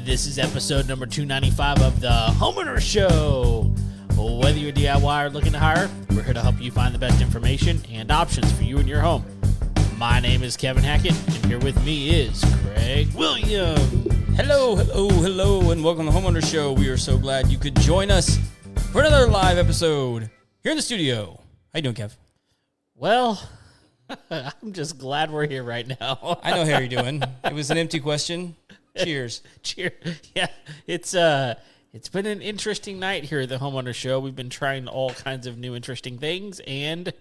This is episode number 295 of the Homeowners Show. Whether you're a DIY or looking to hire, we're here to help you find the best information and options for you and your home. My name is Kevin Hackett, and here with me is Craig Williams. Hello, and welcome to the Homeowners Show. We are so glad you could join us for another live episode here in the studio. How you doing, Kev? Well, I'm just glad we're here right now. I know how you're doing. It was an empty question. Cheers. Cheers. Yeah, it's been an interesting night here at the Homeowners Show. We've been trying all kinds of new interesting things, and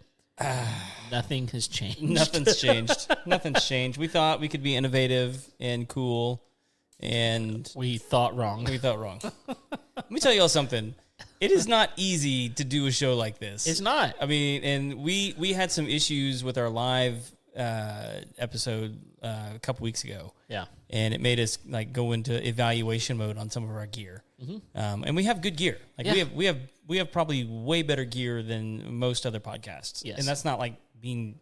nothing has changed. Nothing's changed. Nothing's changed. We thought we could be innovative and cool, and we thought wrong. Let me tell you all something. It is not easy to do a show like this. It's not. I mean, and we had some issues with our live episode a couple weeks ago. Yeah. And it made us like go into evaluation mode on some of our gear. Mm-hmm. And we have good gear. Like we have probably way better gear than most other podcasts. Yes. And that's not like being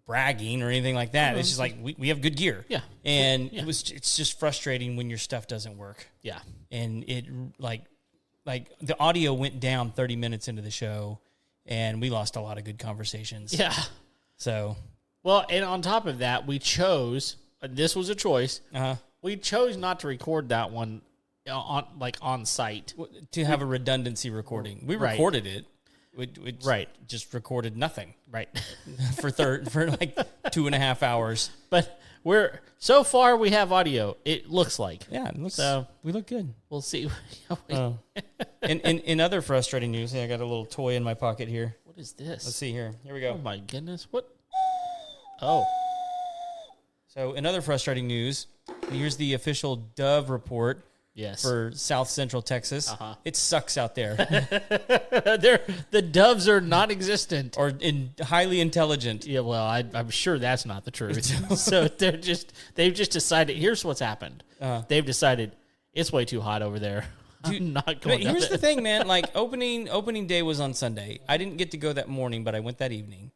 bragging or anything like that. It's just like we have good gear. Yeah. And it's just frustrating when your stuff doesn't work. Yeah. And it like the audio went down 30 minutes into the show and we lost a lot of good conversations. Yeah. So, well, and on top of that, we chose, this was a choice. We chose not to record that one on site. To have a redundancy recording. We recorded it. We just recorded nothing. Right. for like 2.5 hours. But so far we have audio. It looks like. Yeah, it looks, so we look good. We'll see. In other frustrating news, I got a little toy in my pocket here. What is this? Let's see here. Here we go. Oh my goodness. What? Oh. So in other frustrating news, here's the official Dove report. Yes. For South Central Texas. It sucks out there. The doves are non-existent. Or highly intelligent. Yeah, well, I'm sure that's not the truth. So they've just decided, here's what's happened. They've decided, it's way too hot over there. I'm not going to. Here's the thing, man. Like, opening day was on Sunday. I didn't get to go that morning, but I went that evening.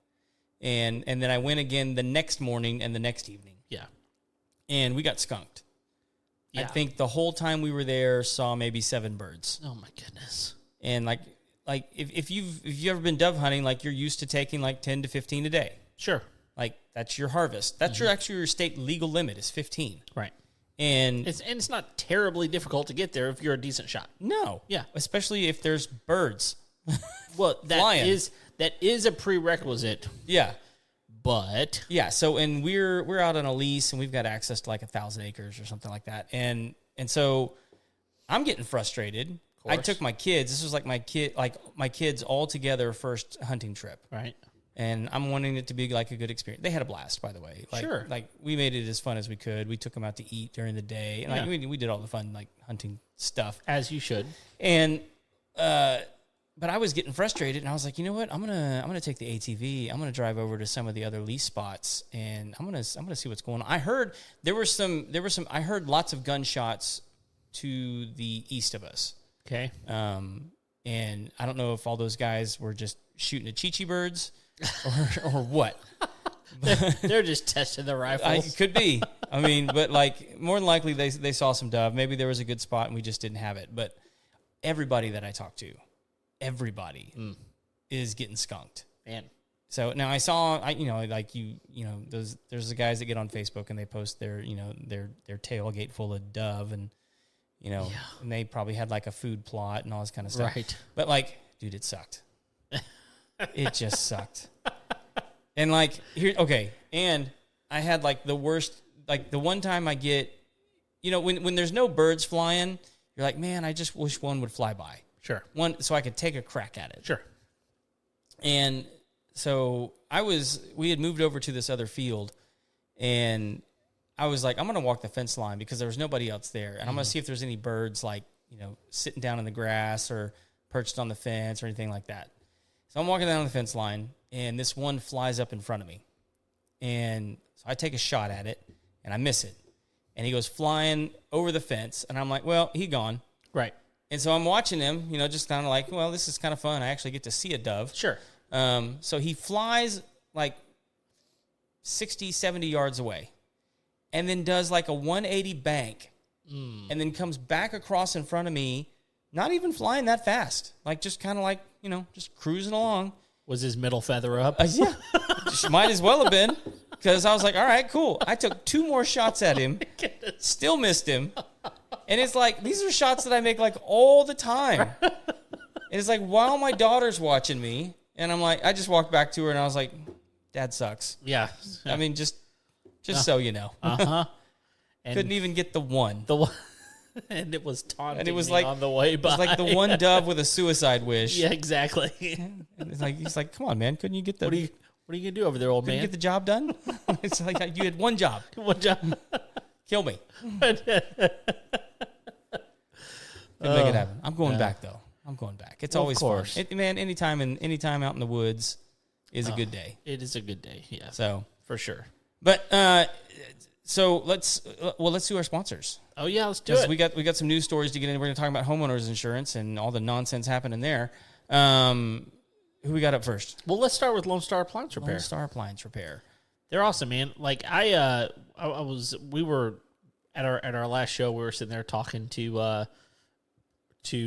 And then I went again the next morning and the next evening. Yeah. And we got skunked. Yeah. I think the whole time we were there saw maybe 7 birds. Oh my goodness! And like if you've ever been dove hunting, like you're used to taking like 10 to 15 a day. Sure. Like that's your harvest. That's your state legal limit is 15. Right. And it's not terribly difficult to get there if you're a decent shot. No. Yeah. Especially if there's birds. Well, that is a prerequisite. Yeah. But yeah, so and we're out on a lease and we've got access to like 1,000 acres or something like that, and so I'm getting frustrated. I took my kids. This was like my kids all together first hunting trip, right? And I'm wanting it to be like a good experience. They had a blast, by the way. Sure, like we made it as fun as we could. We took them out to eat during the day, and we did all the fun like hunting stuff as you should. And but I was getting frustrated, and I was like, you know what? I'm gonna take the ATV. I'm gonna drive over to some of the other lease spots, and I'm gonna see what's going on. I heard there were some. I heard lots of gunshots to the east of us. Okay. And I don't know if all those guys were just shooting at Chi-Chi birds, or what. They're just testing the rifles. Could be. I mean, but like more than likely they saw some dove. Maybe there was a good spot and we just didn't have it. But everybody that I talked to. Everybody is getting skunked. Man. So now I saw, there's the guys that get on Facebook and they post their tailgate full of dove and, and they probably had like a food plot and all this kind of stuff. Right. But like, dude, it sucked. It just sucked. And like, and I had like the worst, like the one time I get, when there's no birds flying, you're like, man, I just wish one would fly by. Sure. One, so I could take a crack at it. Sure. And so we had moved over to this other field, and I was like, I'm going to walk the fence line because there was nobody else there. And I'm going to see if there's any birds like, sitting down in the grass or perched on the fence or anything like that. So I'm walking down the fence line, and this one flies up in front of me. And so I take a shot at it, and I miss it. And he goes flying over the fence, and I'm like, well, he gone. Right. And so I'm watching him, just kind of like, well, this is kind of fun. I actually get to see a dove. Sure. So he flies like 60, 70 yards away and then does like a 180 bank and then comes back across in front of me, not even flying that fast, like just kind of like, just cruising along. Was his middle feather up? Yeah. Might as well have been, because I was like, all right, cool. I took 2 more shots at him, still missed him. And it's like, these are shots that I make like all the time. And it's like, while my daughter's watching me, and I'm like, I just walked back to her and I was like, Dad sucks. Yeah. I mean, just so you know. Uh-huh. Couldn't even get the one. The one. And it was taunting And it was me like on the way by. It was like the one dove with a suicide wish. Yeah, exactly. And it's like, he's like, come on, man. Couldn't you get the... What are you gonna do over there, old couldn't man? you get the job done? It's like, you had one job. One job. Kill me. Couldn't make it happen. I'm going back, though. I'm going back. It's always fun. Man, anytime out in the woods is a good day. It is a good day, yeah. So, for sure. But so let's do our sponsors. Oh yeah, let's do it. We got some news stories to get in. We're going to talk about homeowners insurance and all the nonsense happening there. Who we got up first? Well, let's start with Lone Star Appliance Repair. Lone Star Appliance Repair. They're awesome, man. Like we were at our last show. We were sitting there talking to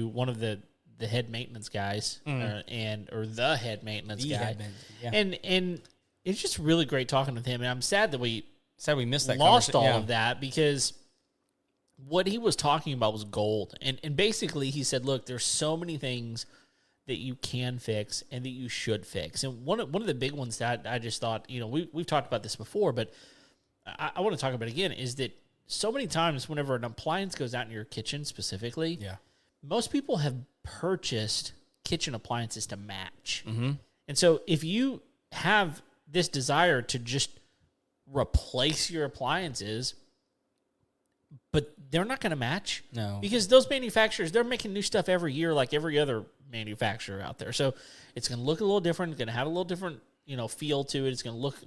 one of the head maintenance guys, the head maintenance guy, and it's just really great talking with him. And I'm sad that we missed that. Lost all of that, because what he was talking about was gold. And basically he said, look, there's so many things that you can fix and that you should fix. And one of the big ones that I just thought, we've talked about this before, but I want to talk about it again, is that so many times whenever an appliance goes out in your kitchen specifically, most people have purchased kitchen appliances to match. Mm-hmm. And so if you have this desire to just replace your appliances, but they're not going to match. No. Because those manufacturers, they're making new stuff every year like every other manufacturer out there. So it's going to look a little different. It's going to have a little different, feel to it. It's going to look,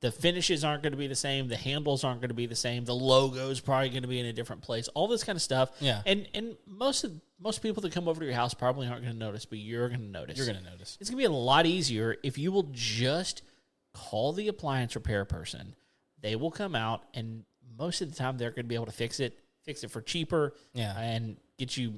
the finishes aren't going to be the same. The handles aren't going to be the same. The logo's probably going to be in a different place. All this kind of stuff. Yeah. And most people that come over to your house probably aren't going to notice, but you're going to notice. You're going to notice. It's going to be a lot easier if you will just call the appliance repair person. They will come out, and most of the time they're going to be able to fix it for cheaper, and get you,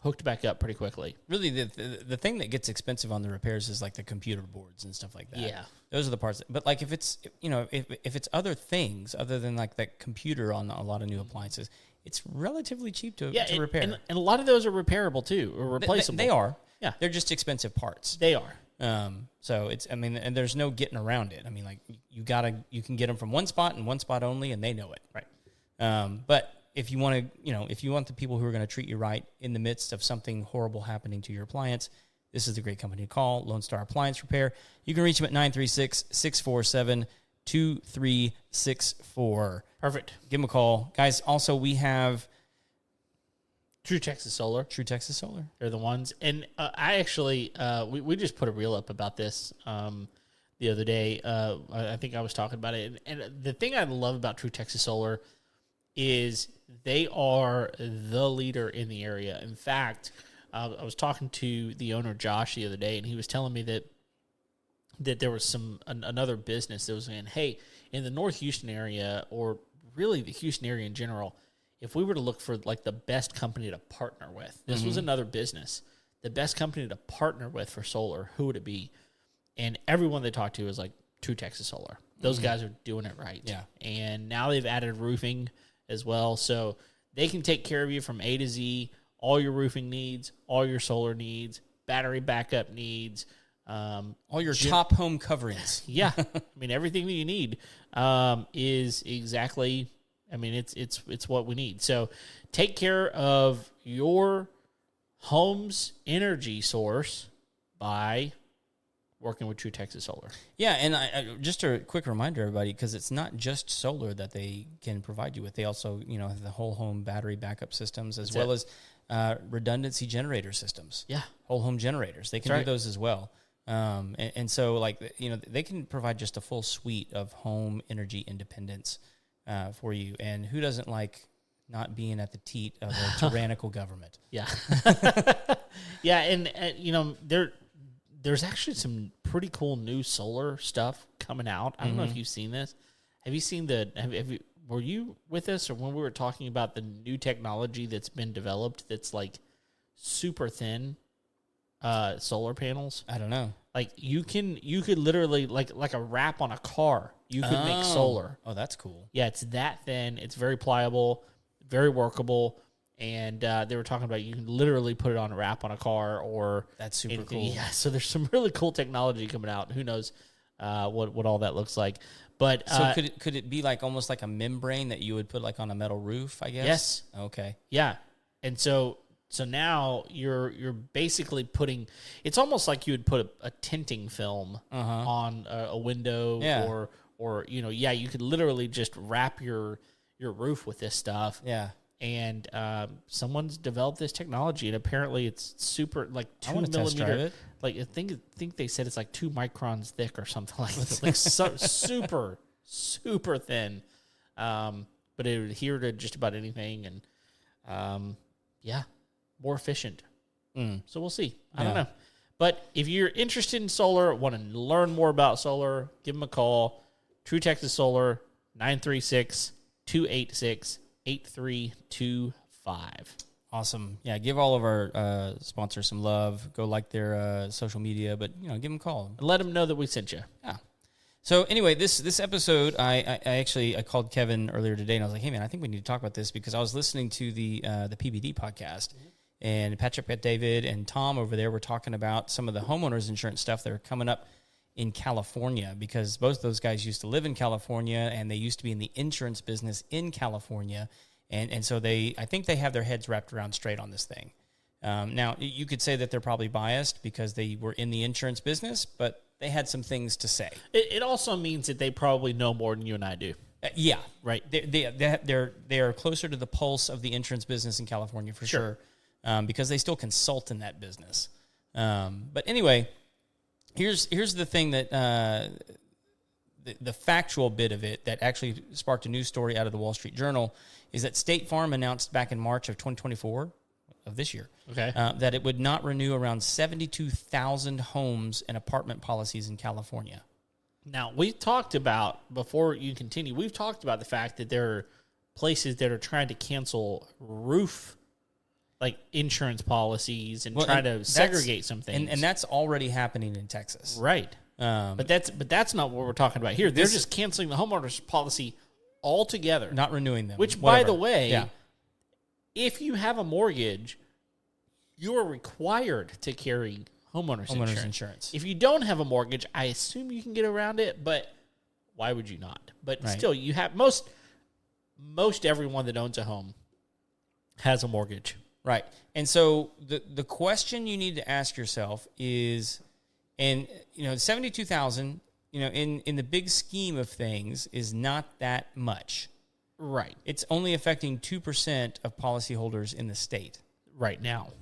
hooked back up pretty quickly. Really, the thing that gets expensive on the repairs is like the computer boards and stuff like that. Yeah, those are the parts. But like if it's if it's other things other than like that computer on a lot of new appliances, it's relatively cheap to repair. And a lot of those are repairable too, or replaceable. They are. Yeah, they're just expensive parts. They are. So it's, and there's no getting around it. I mean, like you can get them from one spot and one spot only, and they know it. Right. But if you want to, if you want the people who are going to treat you right in the midst of something horrible happening to your appliance, this is the great company to call, Lone Star Appliance Repair. You can reach them at 936-647-2364. Perfect. Give them a call. Guys, also we have True Texas Solar. True Texas Solar. They're the ones. And I actually, we just put a reel up about this the other day. I think I was talking about it. And the thing I love about True Texas Solar is they are the leader in the area. In fact, I was talking to the owner, Josh, the other day, and he was telling me that there was another business that was saying, hey, in the North Houston area, or really the Houston area in general, if we were to look for like the best company to partner with, this was another business, the best company to partner with for solar, who would it be? And everyone they talked to was like True Texas Solar. Those guys are doing it right. Yeah. And now they've added roofing as well. So they can take care of you from A to Z, all your roofing needs, all your solar needs, battery backup needs, all your top home coverings. Yeah. I mean, everything that you need is exactly, I mean, it's what we need. So take care of your home's energy source by working with True Texas Solar. Yeah, and I just a quick reminder, everybody, because it's not just solar that they can provide you with. They also, have the whole home battery backup systems as well as redundancy generator systems. Yeah. Whole home generators. They can do those as well. And so, like, they can provide just a full suite of home energy independence for you. And who doesn't like not being at the teat of a tyrannical government? Yeah. Yeah, and there's actually some pretty cool new solar stuff coming out. I don't know if you've seen this. Have you seen were you with us or when we were talking about the new technology that's been developed that's like super thin solar panels? I don't know. Like you could literally like a wrap on a car. You could make solar. Oh, that's cool. Yeah, it's that thin. It's very pliable, very workable. And they were talking about you can literally put it on a wrap on a car or That's super anything. cool. Yeah, so there's some really cool technology coming out. Who knows what all that looks like? But So could it be like almost like a membrane that you would put like on a metal roof? I guess. Yes. Okay. Yeah, and so now you're basically putting. It's almost like you would put a tinting film on a window, or you could literally just wrap your roof with this stuff. Yeah. And someone's developed this technology, and apparently it's super, like 2 wanna test drive millimeter. it. Like I think they said it's like 2 microns thick or something like that. Like super thin. But it would adhere to just about anything, and more efficient. So we'll see. I don't know. But if you're interested in solar, want to learn more about solar, give them a call. True Texas Solar, 936-286-8325. Awesome. Yeah, give all of our sponsors some love. Go like their social media, but give them a call. Let them know that we sent you. Yeah. So anyway, this episode, I called Kevin earlier today, and I was like, hey man, I think we need to talk about this because I was listening to the PBD podcast, and Patrick, David, and Tom over there were talking about some of the homeowners insurance stuff that are coming up in California, because both of those guys used to live in California, and they used to be in the insurance business in California. And so I think they have their heads wrapped around straight on this thing. Now, you could say that they're probably biased because they were in the insurance business, but they had some things to say. It also means that they probably know more than you and I do. Yeah, right. They are closer to the pulse of the insurance business in California for sure, because they still consult in that business. But anyway, here's the thing that the factual bit of it that actually sparked a news story out of the Wall Street Journal is that State Farm announced back in March of 2024 of this year that it would not renew around 72,000 homes and apartment policies in California. Now, we've talked about, before you continue, we've talked about the fact that there are places that are trying to cancel roof insurance policies and try to segregate some things. And that's already happening in Texas. Right. But that's not what we're talking about here. They're just canceling the homeowners policy altogether. Not renewing them. Which, by the way, if you have a mortgage, you are required to carry homeowners insurance. If you don't have a mortgage, I assume you can get around it, but why would you not? But still, you have most everyone that owns a home has a mortgage. Right. And so the question you need to ask yourself is, and 72,000, in the big scheme of things is not that much. Right. It's only affecting 2% of policyholders in the state. Right now.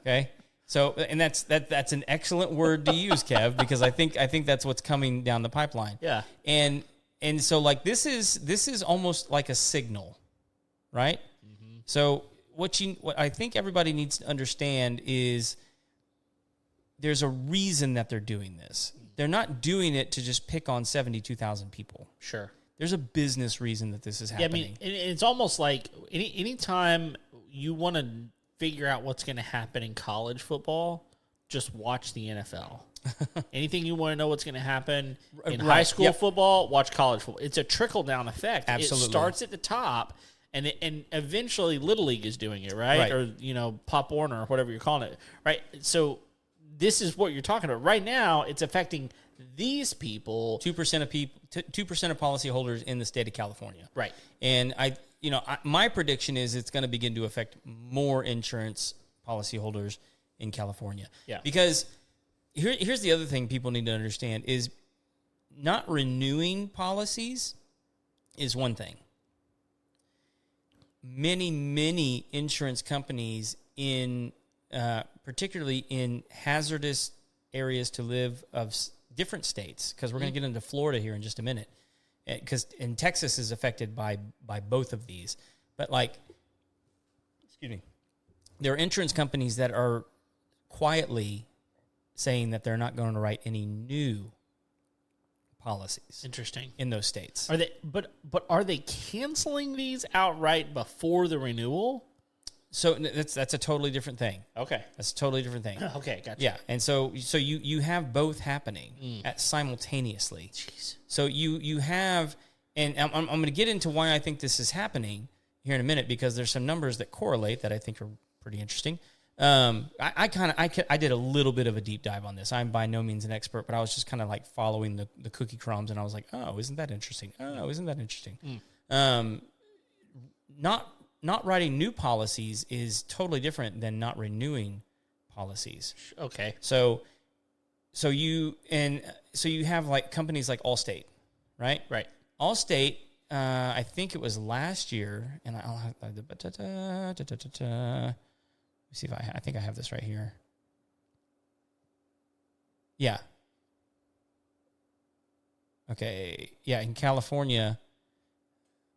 Okay. So, and that's an excellent word to use, Kev, because I think that's what's coming down the pipeline. Yeah. And so this is almost like a signal, right? Mm-hmm. So what I think everybody needs to understand is there's a reason that they're doing this. They're not doing it to just pick on 72,000 people. Sure. There's a business reason that this is happening. Yeah, I mean, it's almost like anytime you want to figure out what's going to happen in college football, just watch the NFL. Anything you want to know what's going to happen in high school football, watch college football. It's a trickle-down effect. Absolutely. It starts at the top, and eventually Little League is doing it, right? Or, Pop Warner or whatever you're calling it, right? So this is what you're talking about. Right now, it's affecting these people. 2% of people, 2% of policyholders in the state of California. Right. And my prediction is it's going to begin to affect more insurance policyholders in California. Yeah. Because here's the other thing people need to understand is not renewing policies is one thing. Many insurance companies particularly in hazardous areas to live of different states, because we're going to get into Florida here in just a minute, because in Texas is affected by both of these. But excuse me, there are insurance companies that are quietly saying that they're not going to write any new policies Interesting. in those states. Are they? But are they canceling these outright before the renewal? So that's a totally different thing. Okay. That's a totally different thing. Okay, gotcha. Yeah, and so you have both happening at simultaneously. Jeez. So you have, and I'm going to get into why I think this is happening here in a minute, because there's some numbers that correlate that I think are pretty interesting. I did a little bit of a deep dive on this. I'm by no means an expert, but I was just kind of like following the cookie crumbs, and I was like, oh, isn't that interesting? Oh, isn't that interesting? Not writing new policies is totally different than not renewing policies. Okay. So you have like companies like Allstate, right? Right. Allstate, I think it was last year, and I'll have let me see if I think I have this right here. Yeah. Okay. Yeah, in California,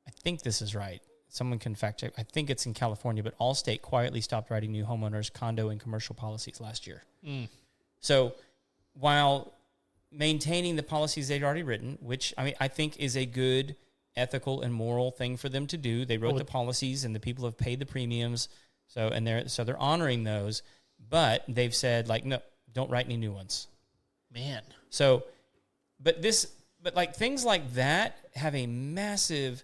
I think this is right. Someone can fact check. I think it's in California, but Allstate quietly stopped writing new homeowners, condo, and commercial policies last year. So while maintaining the policies they'd already written, which I think is a good ethical and moral thing for them to do. They wrote the policies, and the people have paid the premiums. So they're honoring those, but they've said like, no, don't write any new ones. Man. So, but like things like that have a massive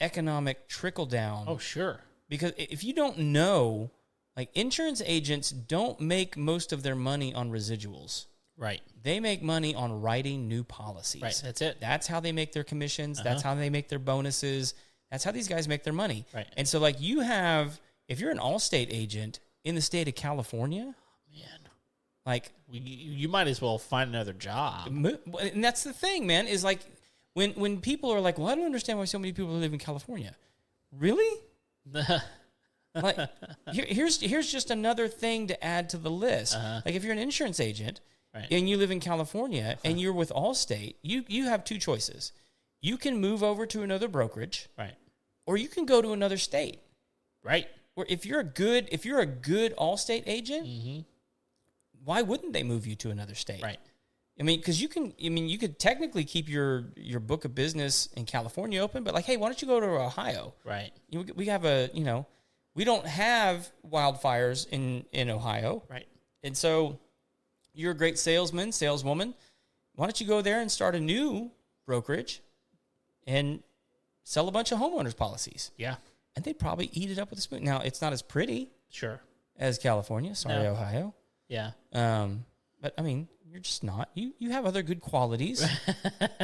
economic trickle down. Oh, sure. Because if you don't know, like insurance agents don't make most of their money on residuals. Right. They make money on writing new policies. Right. That's it. That's how they make their commissions. That's how they make their bonuses. That's how these guys make their money. Right. And so like you have, if you're an Allstate agent in the state of California, Man. like You might as well find another job. and that's the thing, man, is like when people are like, well, I don't understand why so many people live in California. Really? Like here's just another thing to add to the list. Like if you're an insurance agent and you live in California and you're with Allstate, you have two choices. You can move over to another brokerage, Right. or you can go to another state. Right. Or if you're a good Allstate agent, why wouldn't they move you to another state? Right. I mean, because you could technically keep your book of business in California open, but like, hey, why don't you go to Ohio? Right. We have we don't have wildfires in Ohio. Right. And so you're a great saleswoman. Why don't you go there and start a new brokerage and sell a bunch of homeowners policies? Yeah. And they'd probably eat it up with a spoon. Now, it's not as pretty Sure. as California. Sorry, No. Ohio. Yeah. But I mean, you're just not. You have other good qualities.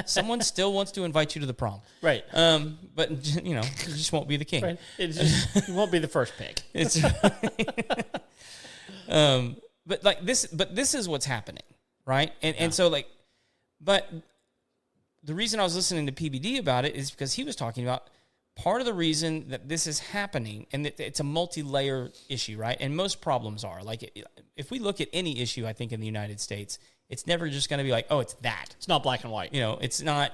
Someone still wants to invite you to the prom. Right. But you just won't be the king. Right. You won't be the first pick. It's but this is what's happening, right? And so like, but the reason I was listening to PBD about it is because he was talking about part of the reason that this is happening, and it's a multi-layer issue, right? And most problems are like, if we look at any issue, I think in the United States, it's never just going to be like, oh, it's that. It's not black and white. It's not.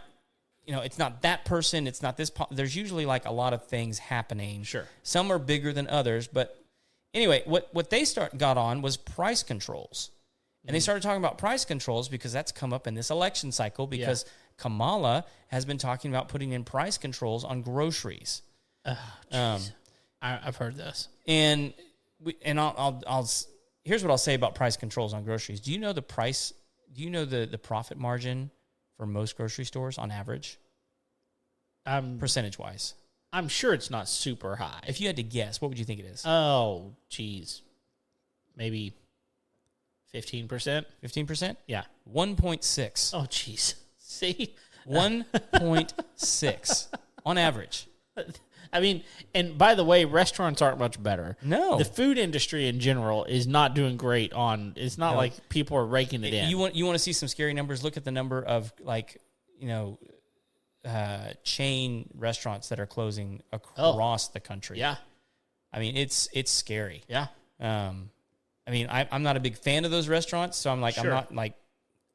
It's not that person. It's not this. There's usually like a lot of things happening. Sure. Some are bigger than others, but anyway, what they got on was price controls, and they started talking about price controls because that's come up in this election cycle because Kamala has been talking about putting in price controls on groceries. I've heard this. And I'll here's what I'll say about price controls on groceries. Do you know the price? Do you know the profit margin for most grocery stores on average? Percentage wise. I'm sure it's not super high. If you had to guess, what would you think it is? Oh, geez. Maybe 15%? 15%? Yeah. 1.6. Oh, geez. See? 1.6 on average. I mean, and by the way, restaurants aren't much better. No. The food industry in general is not doing great it's not like people are raking it in. You want to see some scary numbers? Look at the number of chain restaurants that are closing across the country. Yeah. I mean, it's scary. Yeah. I mean, I'm not a big fan of those restaurants, so I'm like, Sure. I'm not like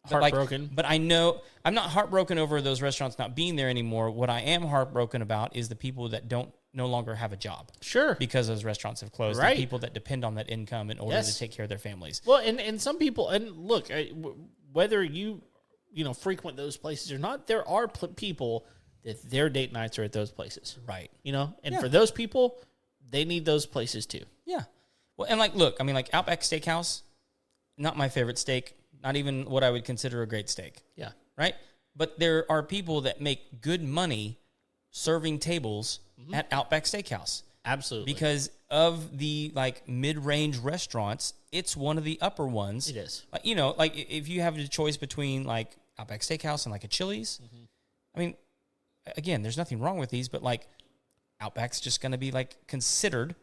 Heartbroken. But I know I'm not heartbroken over those restaurants not being there anymore. What I am heartbroken about is the people that no longer have a job. Sure. Because those restaurants have closed. Right. The people that depend on that income in order to take care of their families. Well, and some people, and look, whether you frequent those places or not, there are people that their date nights are at those places. Right. And for those people, they need those places too. Yeah. Well, and look, Outback Steakhouse, not my favorite steak, not even what I would consider a great steak. Yeah. Right? But there are people that make good money serving tables at Outback Steakhouse. Absolutely. Because of the mid-range restaurants, it's one of the upper ones. It is. If you have the choice between Outback Steakhouse and a Chili's, again, there's nothing wrong with these, but Outback's just going to be considered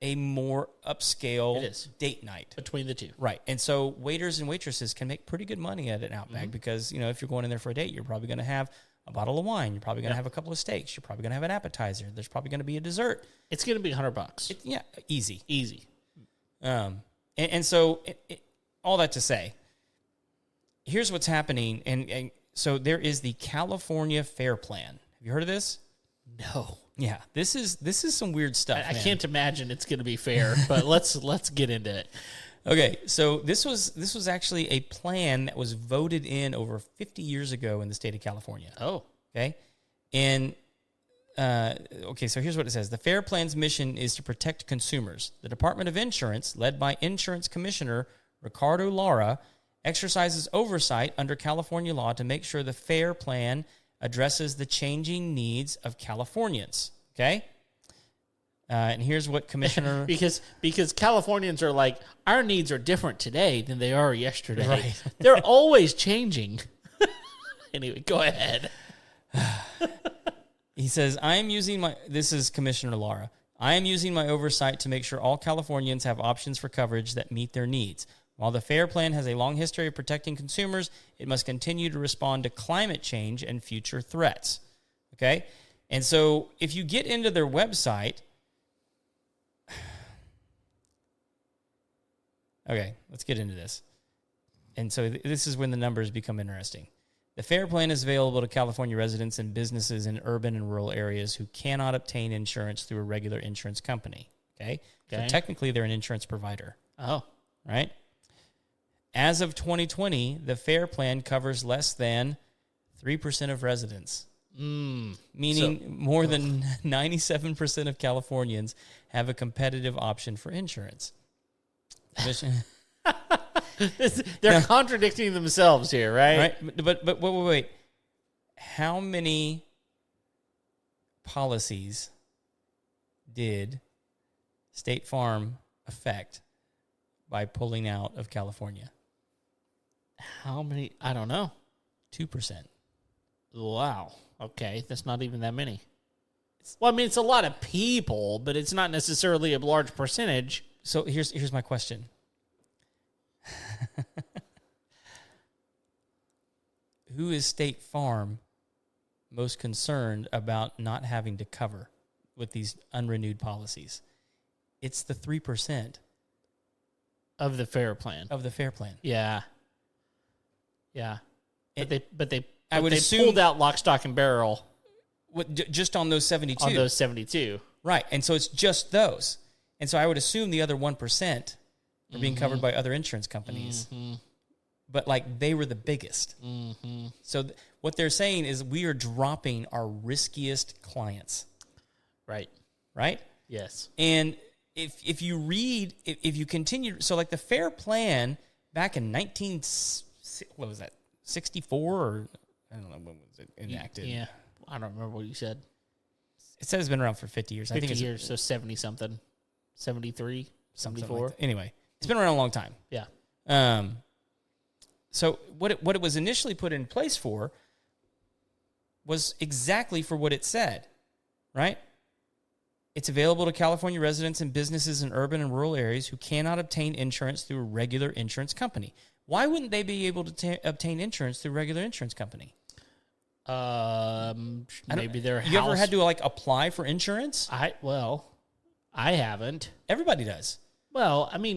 a more upscale date night between the two. Right. And so waiters and waitresses can make pretty good money at an Outback because, if you're going in there for a date, you're probably going to have a bottle of wine. You're probably going to have a couple of steaks. You're probably going to have an appetizer. There's probably going to be a dessert. It's going to be $100. Yeah, easy. And so all that to say, here's what's happening. And so there is the California Fair Plan. Have you heard of this? No. Yeah, this is some weird stuff. I can't imagine it's going to be fair, but let's get into it. Okay, so this was actually a plan that was voted in over 50 years ago in the state of California. Oh. Okay. And, so here's what it says. The Fair Plan's mission is to protect consumers. The Department of Insurance, led by Insurance Commissioner Ricardo Lara, exercises oversight under California law to make sure the Fair Plan addresses the changing needs of Californians. Okay? And here's what Commissioner... because Californians are like, our needs are different today than they are yesterday. Right. They're always changing. Anyway, go ahead. He says, this is Commissioner Lara, I am using my oversight to make sure all Californians have options for coverage that meet their needs. While the Fair Plan has a long history of protecting consumers, it must continue to respond to climate change and future threats. Okay? And so if you get into their website... Okay, let's get into this. And so this is when the numbers become interesting. The Fair Plan is available to California residents and businesses in urban and rural areas who cannot obtain insurance through a regular insurance company. Okay? So technically, they're an insurance provider. Oh. Right? As of 2020, the Fair Plan covers less than 3% of residents. Meaning more than 97% of Californians have a competitive option for insurance. They're contradicting themselves here, right? Right. But wait. How many policies did State Farm affect by pulling out of California? How many? I don't know. 2%. Wow. Okay, that's not even that many. Well, it's a lot of people, but it's not necessarily a large percentage. So here's my question. Who is State Farm most concerned about not having to cover with these unrenewed policies? It's the 3% of the Fair Plan. Of the Fair Plan. Yeah. But they assume, pulled out lock, stock, and barrel. Just on those 72. On those 72. Right. And so it's just those. And so I would assume the other 1% are being covered by other insurance companies. But they were the biggest. So what they're saying is we are dropping our riskiest clients. Right. Right? Yes. And if you read, if you continue, so the Fair Plan back in 64 or I don't know, when was it enacted? Yeah. I don't remember what you said. It says it's been around for 50 years. 50 years, so 70-something. 73, 74. Anyway, it's been around a long time. Yeah. So what it was initially put in place for was exactly for what it said, right? It's available to California residents and businesses in urban and rural areas who cannot obtain insurance through a regular insurance company. Why wouldn't they be able to obtain insurance through a regular insurance company? Maybe their house. You ever had to apply for insurance? I haven't. Everybody does. Well, I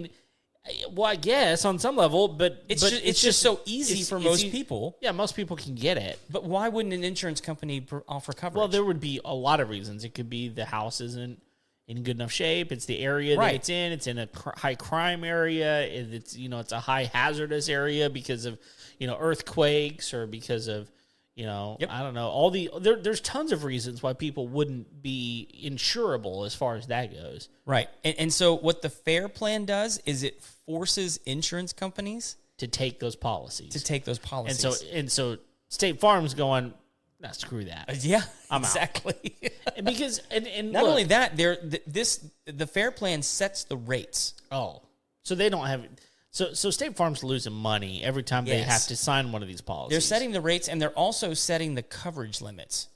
guess on some level, but it's just so easy for most people. Yeah, most people can get it. But why wouldn't an insurance company offer coverage? Well, there would be a lot of reasons. It could be the house isn't in good enough shape. It's the area that Right. it's in. It's in a high crime area. It's it's a high hazardous area because of earthquakes or because of Yep. I don't know there's tons of reasons why people wouldn't be insurable as far as that goes. Right. And so what the FAIR plan does is it forces insurance companies To take those policies. to take those policies. And so State Farm's going, nah, screw that. Yeah, I'm out. exactly. And because and Not look, only that, the FAIR plan sets the rates. so they don't have so State Farm's losing money every time they Yes. have to sign one of these policies. They're setting the rates, and they're also setting the coverage limits.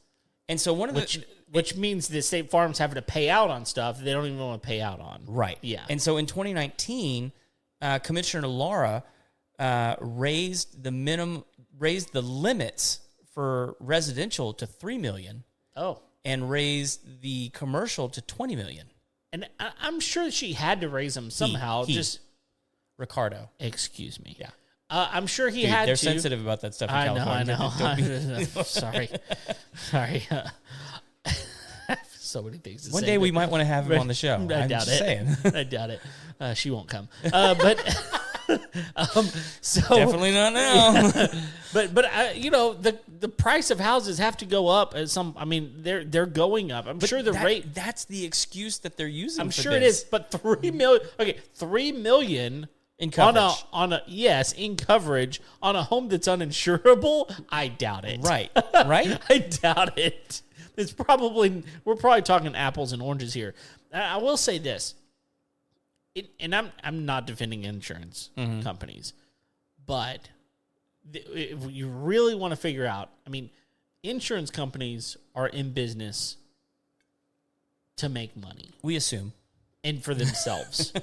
And so one of which means that State Farm's having to pay out on stuff they don't even want to pay out on. right, Yeah. And so in 2019, Commissioner Lara raised the limits for residential to $3 million and raised the commercial to $20 million. And I'm sure she had to raise them somehow. Ricardo. Excuse me. Yeah. I'm sure he Dude, had they're to. sensitive about that stuff in I California. know. Sorry. So many things to say. One day we might want to have him on the show. I I'm doubt just it. saying. I doubt it. She won't come. But so Definitely not now. But the price of houses have to go up at some. I mean, they're going up. I'm sure the rate. That's the excuse that they're using. I'm for sure it this. is. But $3 million. Okay, $3 million In coverage. in coverage on a home that's uninsurable. I doubt it. Right. I doubt it. We're probably talking apples and oranges here. I will say this, and I'm not defending insurance companies, but if you really want to figure out, I mean, insurance companies are in business to make money We assume. and for themselves.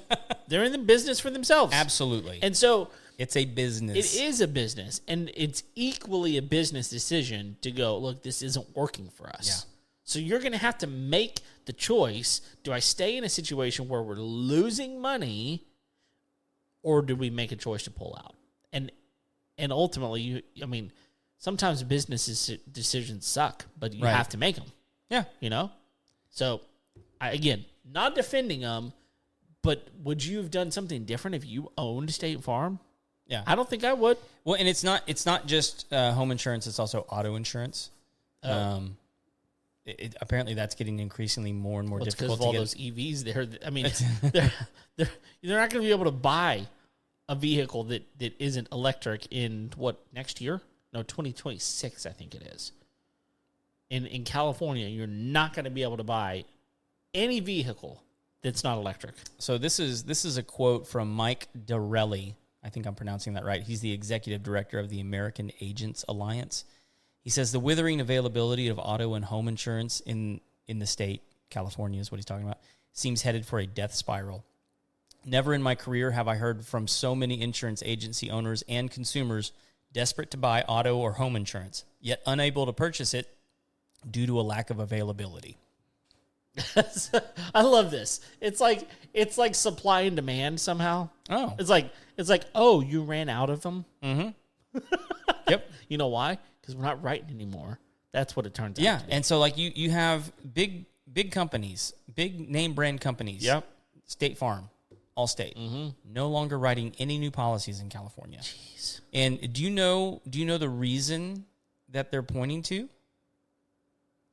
They're in the business for themselves. Absolutely. And so it's a business. it is a business, and it's equally a business decision to go, look, this isn't working for us. Yeah. So you're going to have to make the choice. Do I stay in a situation where we're losing money, or do we make a choice to pull out? And ultimately, sometimes business decisions suck, but you have to make them. Yeah. So, again, not defending them, but would you have done something different if you owned State Farm? Yeah. I don't think I would. Well, and it's not just home insurance, it's also auto insurance. Apparently that's getting increasingly more and more difficult because of all to get. those EVs there. I mean, they're not going to be able to buy a vehicle that isn't electric in next year? No, 2026, I think it is. In California, you're not going to be able to buy any vehicle that's not electric. So this is a quote from Mike Dorelli. I think I'm pronouncing that right. He's the executive director of the American Agents Alliance. He says the withering availability of auto and home insurance in the state, California is what he's talking about, seems headed for a death spiral. Never in my career have I heard from so many insurance agency owners and consumers desperate to buy auto or home insurance, yet unable to purchase it due to a lack of availability. I love this. It's like supply and demand somehow. Oh. It's like oh, you ran out of them. Mm-hmm. Yep. You know why? Because we're not writing anymore. That's what it turns out. Yeah, to be. and so like you have big companies, big name brand companies. Yep. State Farm, Allstate, no longer writing any new policies in California. Jeez. And do you know the reason that they're pointing to?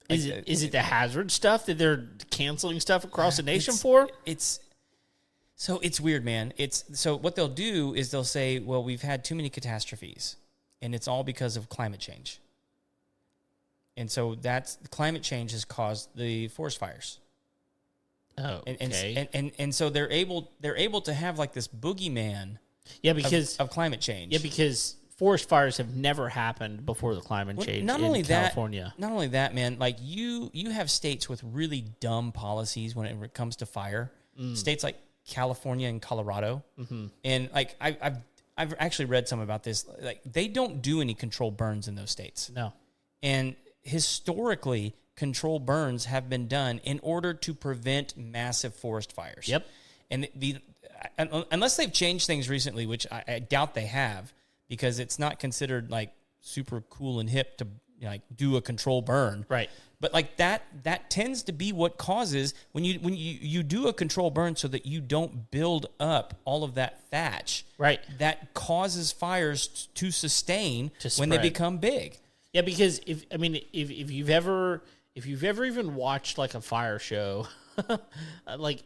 Is it the hazard stuff that they're canceling stuff across the nation for? It's weird, man. So what they'll do is they'll say, well, we've had too many catastrophes, and it's all because of climate change. And so climate change has caused the forest fires. Oh, okay. And so they're able to have like this boogeyman. Yeah, because of climate change. Yeah, because forest fires have never happened before the climate change in California. Not only that, man. Like you have states with really dumb policies when it comes to fire. States like California and Colorado, and like I've actually read some about this. Like they don't do any controlled burns in those states. No, and historically, controlled burns have been done in order to prevent massive forest fires. Yep. And unless they've changed things recently, which I doubt they have, because it's not considered like super cool and hip to like do a control burn. Right. But like that tends to be what causes when you do a control burn so that you don't build up all of that thatch. Right. That causes fires to sustain when they spread. become big. Yeah, because if you've ever even watched like a fire show, like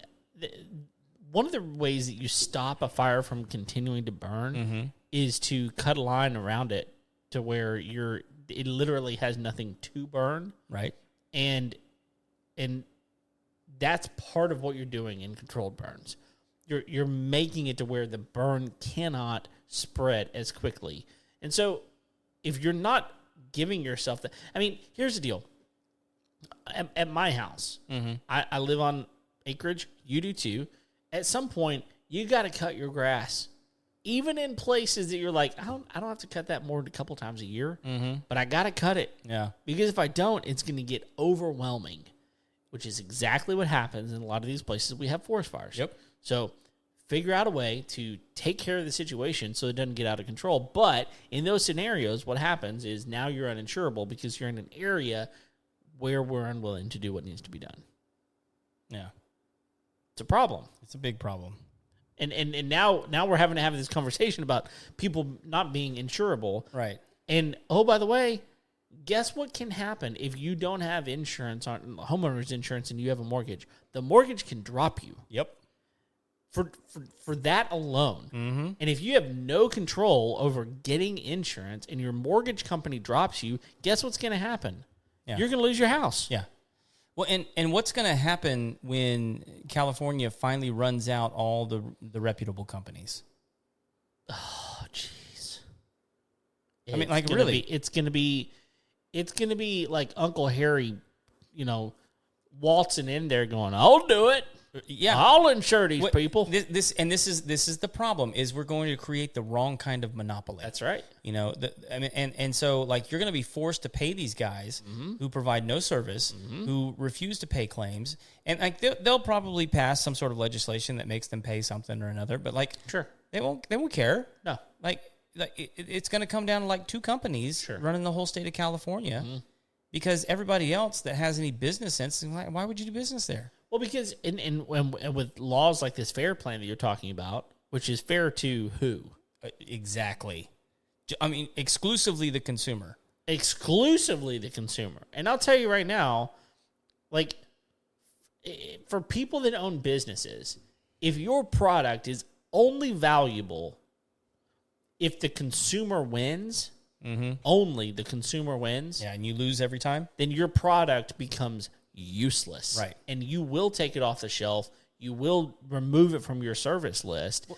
one of the ways that you stop a fire from continuing to burn is to cut a line around it to where it literally has nothing to burn. Right. And that's part of what you're doing in controlled burns. You're making it to where the burn cannot spread as quickly. And so if you're not giving yourself that, I mean, here's the deal. At my house, I live on acreage. You do too. At some point, you got to cut your grass. Even in places that you're like, I don't have to cut that more than a couple times a year, but I got to cut it. Yeah. Because if I don't, it's going to get overwhelming, which is exactly what happens in a lot of these places we have forest fires. Yep. So figure out a way to take care of the situation so it doesn't get out of control. But in those scenarios, what happens is now you're uninsurable because you're in an area where we're unwilling to do what needs to be done. Yeah. It's a problem. It's a big problem. And now we're having to have this conversation about people not being insurable. Right. And, oh, by the way, guess what can happen if you don't have insurance, on homeowners insurance, and you have a mortgage? The mortgage can drop you. Yep. For that alone. Mm-hmm. And if you have no control over getting insurance and your mortgage company drops you, guess what's going to happen? Yeah. You're going to lose your house. Yeah. Well, and what's going to happen when California finally runs out all the reputable companies? Oh, jeez. I mean, like, really? It's going to be like Uncle Harry, waltzing in there going, I'll do it. Yeah, I'll insure these people. This is the problem is we're going to create the wrong kind of monopoly. That's right. And so like you're going to be forced to pay these guys who provide no service, who refuse to pay claims, and like they'll probably pass some sort of legislation that makes them pay something or another. But like, sure, they won't care. No, like it's going to come down to like two companies running the whole state of California, because everybody else that has any business sense is like, why would you do business there? Well, because and with laws like this FAIR plan that you're talking about, which is fair to who? Exactly. I mean, exclusively the consumer. Exclusively the consumer. And I'll tell you right now, like, for people that own businesses, if your product is only valuable if the consumer wins, only the consumer wins. Yeah, and you lose every time. Then your product becomes useless. Right. And you will take it off the shelf. You will remove it from your service list.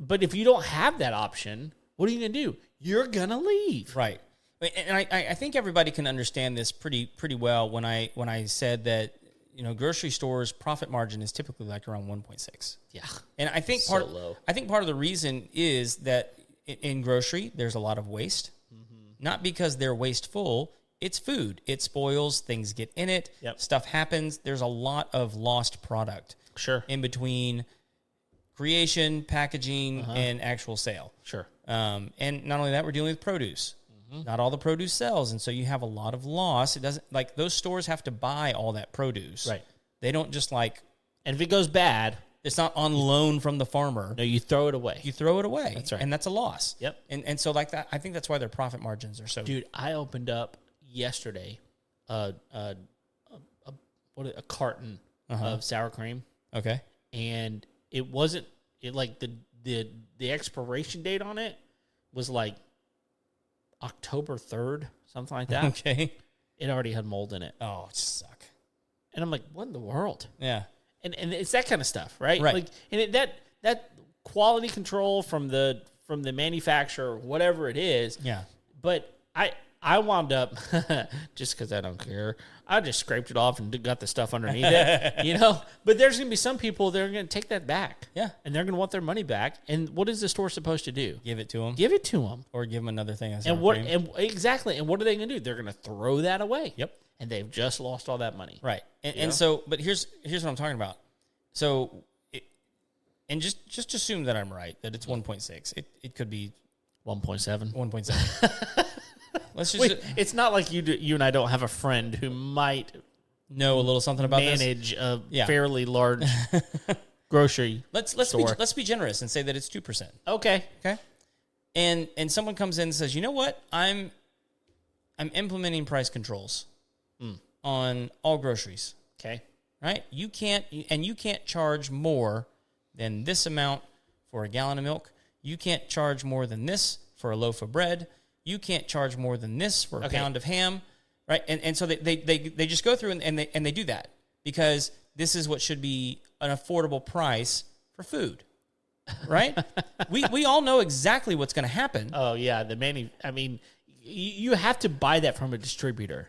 But if you don't have that option, what are you going to do? You're going to leave. Right. And I think everybody can understand this pretty well when I said that, grocery stores profit margin is typically like around 1.6. Yeah. And I think part of the reason is that in grocery there's a lot of waste. Not because they're wasteful. It's food. It spoils. Things get in it. Yep. Stuff happens. There's a lot of lost product. Sure. In between creation, packaging, and actual sale. Sure. And not only that, we're dealing with produce. Not all the produce sells, and so you have a lot of loss. It doesn't like those stores have to buy all that produce. Right. They don't just like. And if it goes bad, it's not on loan from the farmer. No, you throw it away. You throw it away. That's right. And that's a loss. Yep. And so like that, I think that's why their profit margins are so. Dude, I opened up yesterday a carton of sour cream. Okay. And it wasn't like the expiration date on it was like October 3rd, something like that. Okay. It already had mold in it. Oh, it suck. And I'm like, what in the world? Yeah. And it's that kind of stuff, right? Right. Like, and that quality control from the manufacturer, whatever it is. Yeah. But I wound up, just because I don't care, I just scraped it off and got the stuff underneath it, But there's going to be some people that are going to take that back. Yeah. And they're going to want their money back. And what is the store supposed to do? Give it to them. Give it to them. Or give them another thing. Exactly. And what are they going to do? They're going to throw that away. Yep. And they've just lost all that money. Right. And so, but here's what I'm talking about. So, and just assume that I'm right, that it's 1.6. It could be 1.7. 1.7. let's just Wait, it's not like you and I don't have a friend who might know a little something about manage a fairly large grocery store. Let's be generous and say that it's 2%. Okay. And someone comes in and says, you know what, I'm implementing price controls on all groceries. Okay. Right? You can't charge more than this amount for a gallon of milk. You can't charge more than this for a loaf of bread. You can't charge more than this for a pound of ham. Right? And so they just go through and they do that because this is what should be an affordable price for food. Right? we all know exactly what's going to happen. Oh yeah, you have to buy that from a distributor.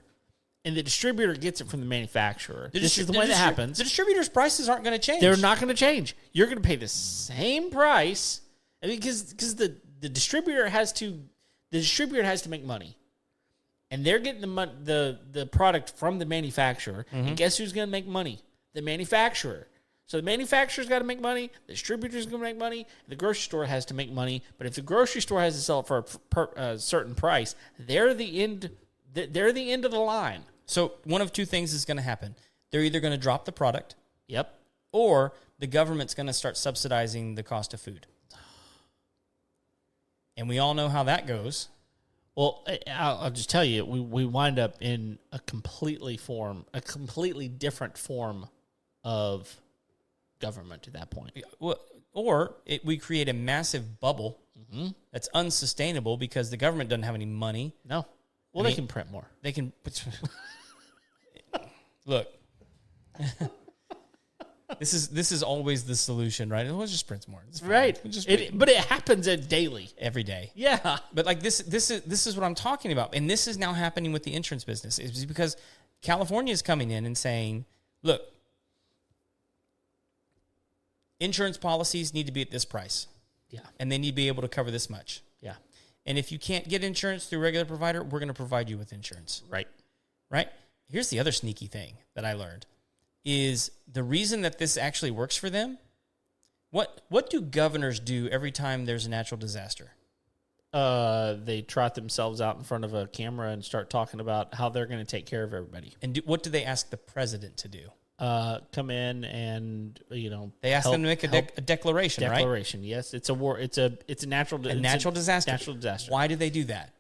And the distributor gets it from the manufacturer. This is the way that happens. The distributor's prices aren't going to change. They're not going to change. You're going to pay the same price because the distributor has to make money, and they're getting the product from the manufacturer. And guess who's going to make money? The manufacturer. So the manufacturer's got to make money. The distributor's going to make money. The grocery store has to make money. But if the grocery store has to sell it for a certain price, they're the end. They're the end of the line. So one of two things is going to happen. They're either going to drop the product. Yep. Or the government's going to start subsidizing the cost of food. And we all know how that goes. Well, I'll just tell you, we wind up in a completely different form of government at that point. Or we create a massive bubble that's unsustainable because the government doesn't have any money. No. Well, they can print more. They can look. This is always the solution, right? Let's just print more. Right. But it happens daily, every day. Yeah. But like this is what I'm talking about, and this is now happening with the insurance business. It's because California is coming in and saying, "Look, insurance policies need to be at this price. Yeah. And they need to be able to cover this much. Yeah. And if you can't get insurance through a regular provider, we're going to provide you with insurance." Right. Right? Here's the other sneaky thing that I learned is the reason that this actually works for them. What do governors do every time there's a natural disaster? They trot themselves out in front of a camera and start talking about how they're going to take care of everybody. And what do they ask the president to do? Come in and they ask them to make a declaration, right? Declaration, yes. It's a war. It's a natural disaster. Natural disaster. Why do they do that?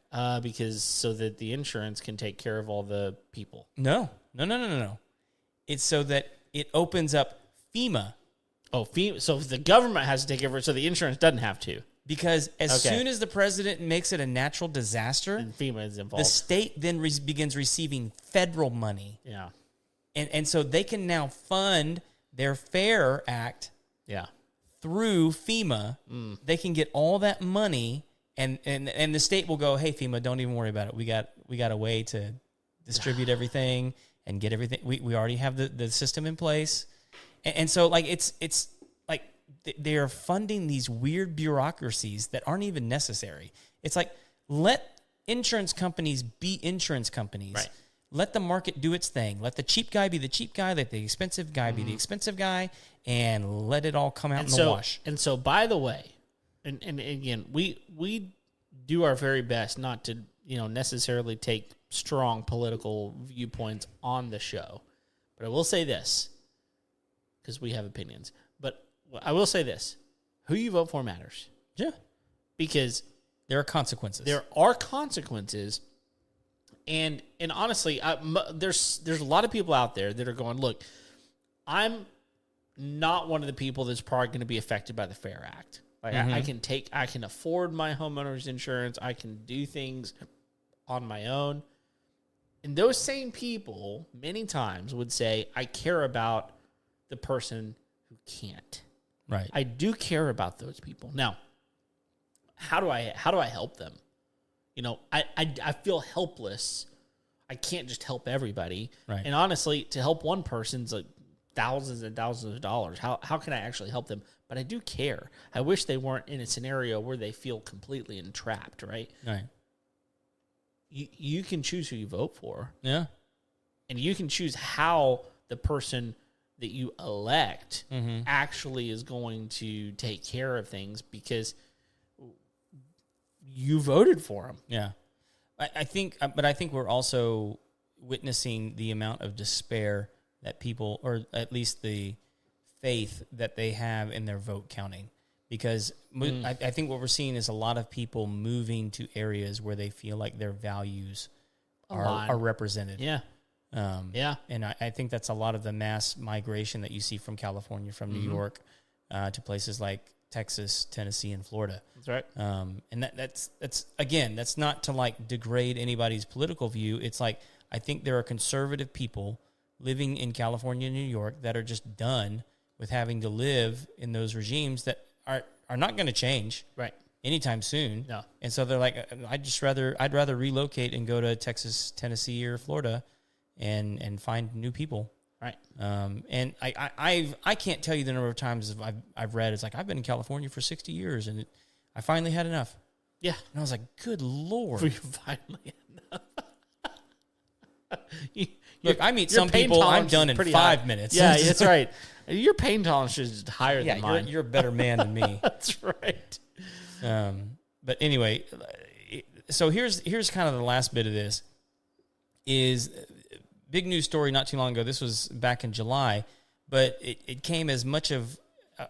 Because so that the insurance can take care of all the people. No. It's so that it opens up FEMA. Oh, FEMA. So the government has to take care of it, so the insurance doesn't have to. Because as soon as the president makes it a natural disaster, and FEMA is involved. The state then begins receiving federal money. Yeah. And so they can now fund their FAIR Act through FEMA. They can get all that money, and the state will go, "Hey, FEMA, don't even worry about it. We got a way to distribute everything and get everything. We already have the system in place." And so like it's like they are funding these weird bureaucracies that aren't even necessary. It's like, let insurance companies be insurance companies. Right. Let the market do its thing. Let the cheap guy be the cheap guy. Let the expensive guy be the expensive guy, and let it all come out in the wash. And so, by the way, and again, we do our very best not to necessarily take strong political viewpoints on the show, but I will say this because we have opinions. But I will say this: who you vote for matters. Yeah, because there are consequences. There are consequences. And honestly, there's a lot of people out there that are going, look, I'm not one of the people that's probably going to be affected by the FAIR Act. Like I can afford my homeowners insurance. I can do things on my own. And those same people many times would say, I care about the person who can't. Right. I do care about those people. Now, how do I help them? I feel helpless. I can't just help everybody. Right. And honestly, to help one person's like thousands and thousands of dollars. How can I actually help them? But I do care. I wish they weren't in a scenario where they feel completely entrapped, right? Right. You can choose who you vote for. Yeah. And you can choose how the person that you elect actually is going to take care of things because you voted for them. Yeah. I think, but I think we're also witnessing the amount of despair that people, or at least the faith that they have in their vote counting. Because I think what we're seeing is a lot of people moving to areas where they feel like their values are represented. Yeah. And I think that's a lot of the mass migration that you see from California, from New York, to places like Texas, Tennessee, and Florida. That's right. And that's again, that's not to like degrade anybody's political view. It's like, I think there are conservative people living in California and New York that are just done with having to live in those regimes that are not going to change anytime soon. No. And so they're like, I'd rather relocate and go to Texas, Tennessee, or Florida and find new people. Right. And I can't tell you the number of times I've read, it's like, I've been in California for 60 years and I finally had enough. Yeah. And I was like, good Lord. We finally enough. Look, I meet some people, I'm done in 5 minutes. Yeah, that's right. Your pain tolerance is higher than mine. You're a better man than me. That's right. But anyway, so here's kind of the last bit of this. Is big news story not too long ago. This was back in July, but it came as much of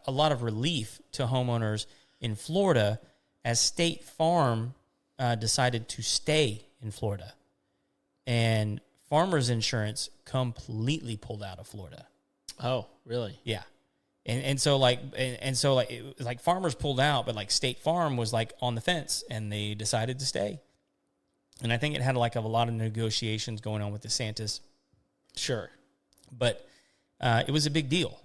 a lot of relief to homeowners in Florida as State Farm decided to stay in Florida. And Farmers Insurance completely pulled out of Florida. Oh, really? Yeah. And so it was like Farmers pulled out, but like State Farm was like on the fence and they decided to stay. And I think it had like a lot of negotiations going on with DeSantis. Sure. But it was a big deal.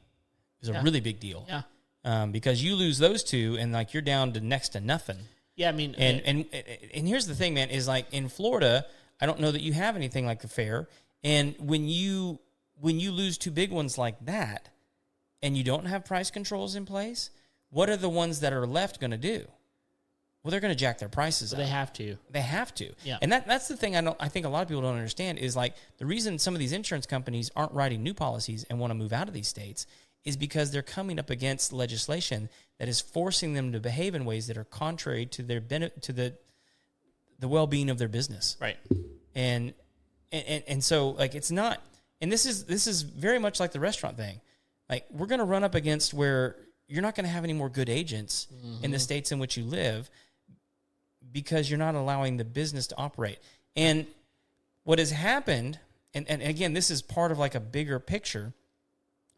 It was a really big deal. Yeah. Because you lose those two and like you're down to next to nothing. Yeah, I mean, and here's the thing, man, is like in Florida, I don't know that you have anything like the fair. And when you lose two big ones like that and you don't have price controls in place, what are the ones that are left going to do? Well, they're going to jack their prices up. They have to. They have to. Yeah. And that's the thing I think a lot of people don't understand is like the reason some of these insurance companies aren't writing new policies and want to move out of these states is because they're coming up against legislation that is forcing them to behave in ways that are contrary to their to the well-being of their business. Right. And so like it's not, and this is very much like the restaurant thing. Like we're going to run up against where you're not going to have any more good agents in the states in which you live because you're not allowing the business to operate. And what has happened, and again, this is part of like a bigger picture,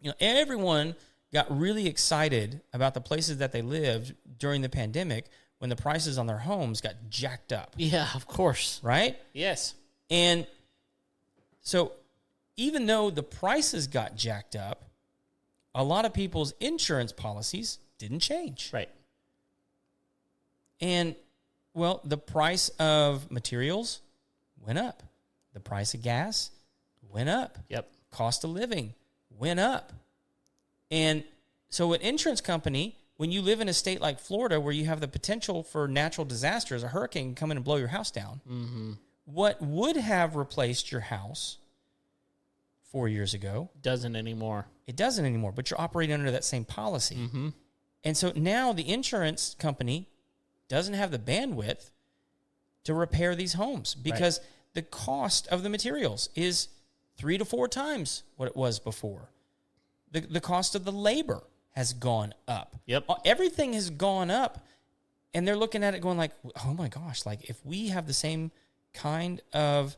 you know, everyone got really excited about the places that they lived during the pandemic when the prices on their homes got jacked up. Yeah, of course. Right? Yes. And so even though the prices got jacked up, a lot of people's insurance policies didn't change. Right. And, well, the price of materials went up. The price of gas went up. Yep. Cost of living went up. And so an insurance company, when you live in a state like Florida where you have the potential for natural disasters, a hurricane can come in and blow your house down, what would have replaced your house 4 years ago Doesn't anymore. It doesn't anymore, but you're operating under that same policy. And so now the insurance company doesn't have the bandwidth to repair these homes because the cost of the materials is 3 to 4 times what it was before. The cost of the labor has gone up. Yep. Everything has gone up, and they're looking at it going like, oh my gosh, like if we have the same kind of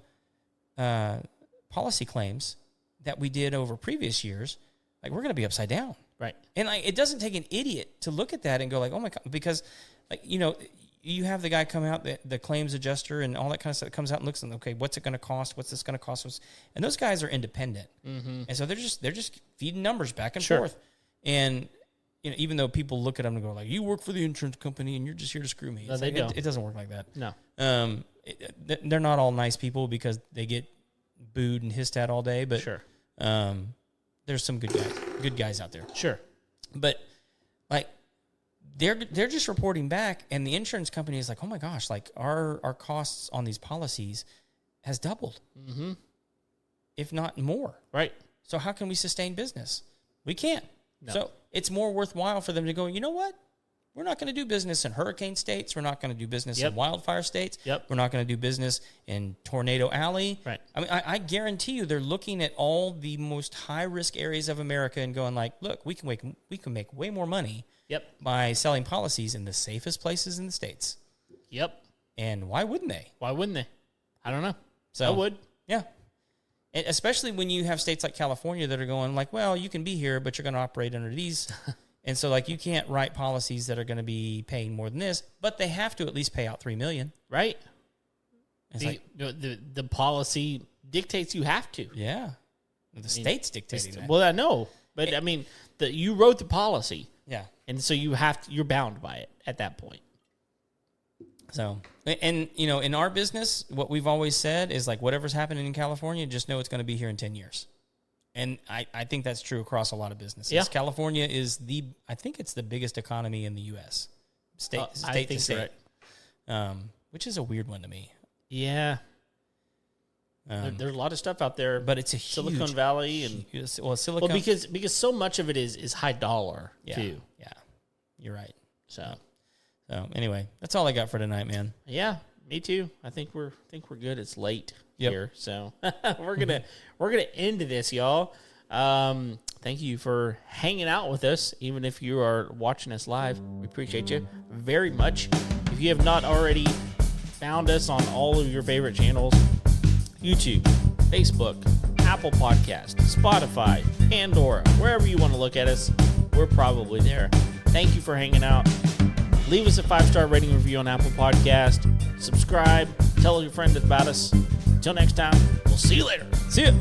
policy claims that we did over previous years, like we're going to be upside down. Right. And like it doesn't take an idiot to look at that and go like, oh my God, because like, you know, you have the guy come out, the claims adjuster and all that kind of stuff comes out and looks at, okay, what's it going to cost? What's this going to cost us? And those guys are independent. And so they're just feeding numbers back and forth. And, you know, even though people look at them and go like, you work for the insurance company and you're just here to screw me. No, it's they like, don't. It doesn't work like that. No. They're not all nice people because they get booed and hissed at all day, but Sure. There's some good guys out there. Sure. But like they're just reporting back, and the insurance company is like, oh my gosh, like our costs on these policies has doubled, if not more. Right. So how can we sustain business? We can't. No. So it's more worthwhile for them to go, you know what? We're not going to do business in hurricane states. We're not going to do business Yep. in wildfire states. Yep. We're not going to do business in Tornado Alley. Right. I mean, I guarantee you they're looking at all the most high-risk areas of America and going like, look, we can make way more money Yep. by selling policies in the safest places in the states. Yep. And why wouldn't they? Why wouldn't they? I don't know. So, I would. Yeah. And especially when you have states like California that are going like, well, you can be here, but you're going to operate under these. And so, like, you can't write policies that are going to be paying more than this, but they have to at least pay out $3 million. Right. It's The policy dictates you have to. yeah. The state's dictating that. Well, I know. But, I mean, you wrote the policy. Yeah. And so you're bound by it at that point. So, and, you know, in our business, what we've always said is, like, whatever's happening in California, just know it's going to be here in 10 years. And I think that's true across a lot of businesses. Yeah. California is I think it's the biggest economy in the U.S. State to state. Right. Which is a weird one to me. Yeah. There's a lot of stuff out there. But it's a Silicon Valley and Silicon. Well, because so much of it is high dollar too. Yeah. You're right. So anyway, that's all I got for tonight, man. Yeah, me too. I think we're good. It's late Yep. here, so we're gonna end this, y'all. Thank you for hanging out with us, even if you are watching us live. We appreciate you very much. If you have not already found us on all of your favorite channels, YouTube, Facebook, Apple Podcast, Spotify, Pandora, wherever you want to look at us, we're probably there. Thank you for hanging out. Leave us a 5-star rating review on Apple Podcast. Subscribe. Tell your friends about us. Until next time, we'll see you later. See ya.